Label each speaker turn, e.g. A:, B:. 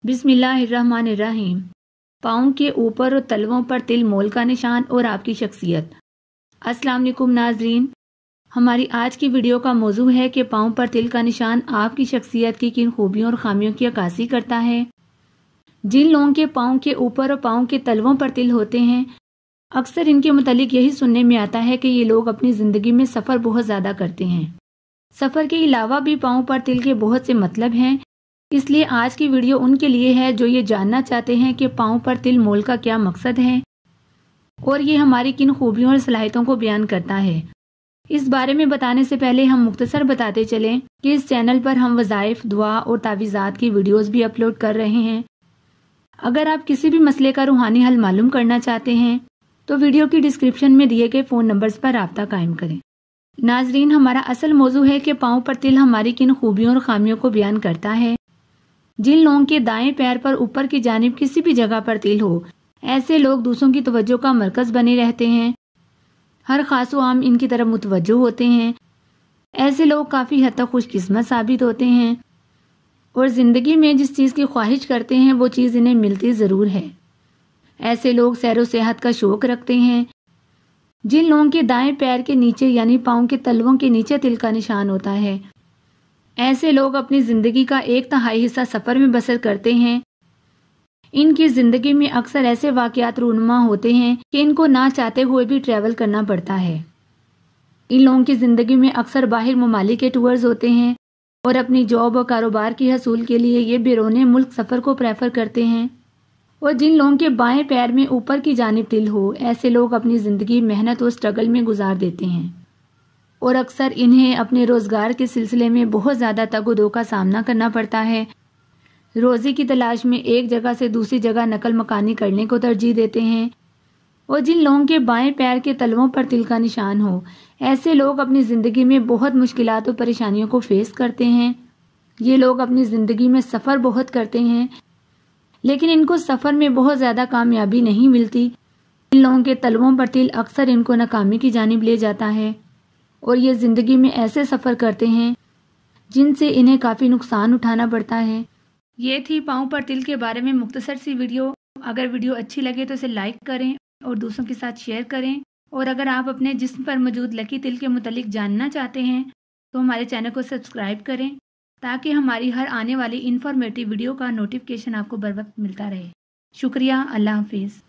A: बिस्मिल्लाहिर्रहमानिर्रहीम। पाँव के ऊपर और तलवों पर तिल मोल का निशान और आपकी शख्सियत। अस्सलाम वालेकुम नाजरीन, हमारी आज की वीडियो का मौजू है कि पाँव पर तिल का निशान आपकी शख्सियत की किन खूबियों और खामियों की अक्कासी करता है। जिन लोगों के पाँव के ऊपर और पाँव के तलवों पर तिल होते हैं, अक्सर इनके मुतालिक यही सुनने में आता है कि ये लोग अपनी ज़िंदगी में सफ़र बहुत ज़्यादा करते हैं। सफ़र के अलावा भी पाँव पर तिल के बहुत से मतलब हैं, इसलिए आज की वीडियो उनके लिए है जो ये जानना चाहते हैं कि पाँव पर तिल मोल का क्या मकसद है और ये हमारी किन खूबियों और सलाहियतों को बयान करता है। इस बारे में बताने से पहले हम मुख्तसर बताते चलें कि इस चैनल पर हम वज़ाइफ, दुआ और तावीज़ात की वीडियोस भी अपलोड कर रहे हैं। अगर आप किसी भी मसले का रूहानी हल मालूम करना चाहते हैं तो वीडियो की डिस्क्रिप्शन में दिए गए फ़ोन नंबर्स पर राब्ता कायम करें। नाजरीन, हमारा असल मौजू है कि पाँव पर तिल हमारी किन खूबियों और खामियों को बयान करता है। जिन लोगों के दाएं पैर पर ऊपर की जानिब किसी भी जगह पर तिल हो, ऐसे लोग दूसरों की तवज्जो का मरकज बने रहते हैं। हर खास व आम इनकी तरफ मुतवज्जो होते हैं। ऐसे लोग काफ़ी हद तक खुशकिस्मत साबित होते हैं और ज़िंदगी में जिस चीज़ की ख्वाहिश करते हैं वो चीज़ इन्हें मिलती ज़रूर है। ऐसे लोग सैर व सेहत का शौक़ रखते हैं। जिन लोगों के दाएं पैर के नीचे यानी पाँव के तलवों के नीचे तिल का निशान होता है, ऐसे लोग अपनी ज़िंदगी का 1/3 हिस्सा सफ़र में बसर करते हैं। इनकी ज़िंदगी में अक्सर ऐसे वाक़यात रूनुमा होते हैं कि इनको ना चाहते हुए भी ट्रैवल करना पड़ता है। इन लोगों की ज़िंदगी में अक्सर बाहर ममालिक के टूर्स होते हैं और अपनी जॉब और कारोबार की हसूल के लिए ये बैरून मुल्क सफ़र को प्रेफर करते हैं। और जिन लोगों के बाएं पैर में ऊपर की जानिब तिल हो, ऐसे लोग अपनी ज़िंदगी मेहनत और स्ट्रगल में गुजार देते हैं और अक्सर इन्हें अपने रोज़गार के सिलसिले में बहुत ज़्यादा तगो-दो का सामना करना पड़ता है। रोज़ी की तलाश में एक जगह से दूसरी जगह नकल मकानी करने को तरजीह देते हैं। और जिन लोगों के बाएं पैर के तलवों पर तिल का निशान हो, ऐसे लोग अपनी ज़िंदगी में बहुत मुश्किलात और परेशानियों को फेस करते हैं। ये लोग अपनी ज़िंदगी में सफ़र बहुत करते हैं, लेकिन इनको सफ़र में बहुत ज़्यादा कामयाबी नहीं मिलती। इन लोगों के तलवों पर तिल अक्सर इनको नाकामी की जानिब ले जाता है और ये ज़िंदगी में ऐसे सफ़र करते हैं जिनसे इन्हें काफ़ी नुकसान उठाना पड़ता है। ये थी पाँव पर तिल के बारे में मुख्तसर सी वीडियो। अगर वीडियो अच्छी लगे तो इसे लाइक करें और दूसरों के साथ शेयर करें। और अगर आप अपने जिस्म पर मौजूद लकी तिल के मुतालिक जानना चाहते हैं तो हमारे चैनल को सब्सक्राइब करें ताकि हमारी हर आने वाली इन्फॉर्मेटिव वीडियो का नोटिफिकेशन आपको बर वक्त मिलता रहे। शुक्रिया। अल्लाह हाफिज़।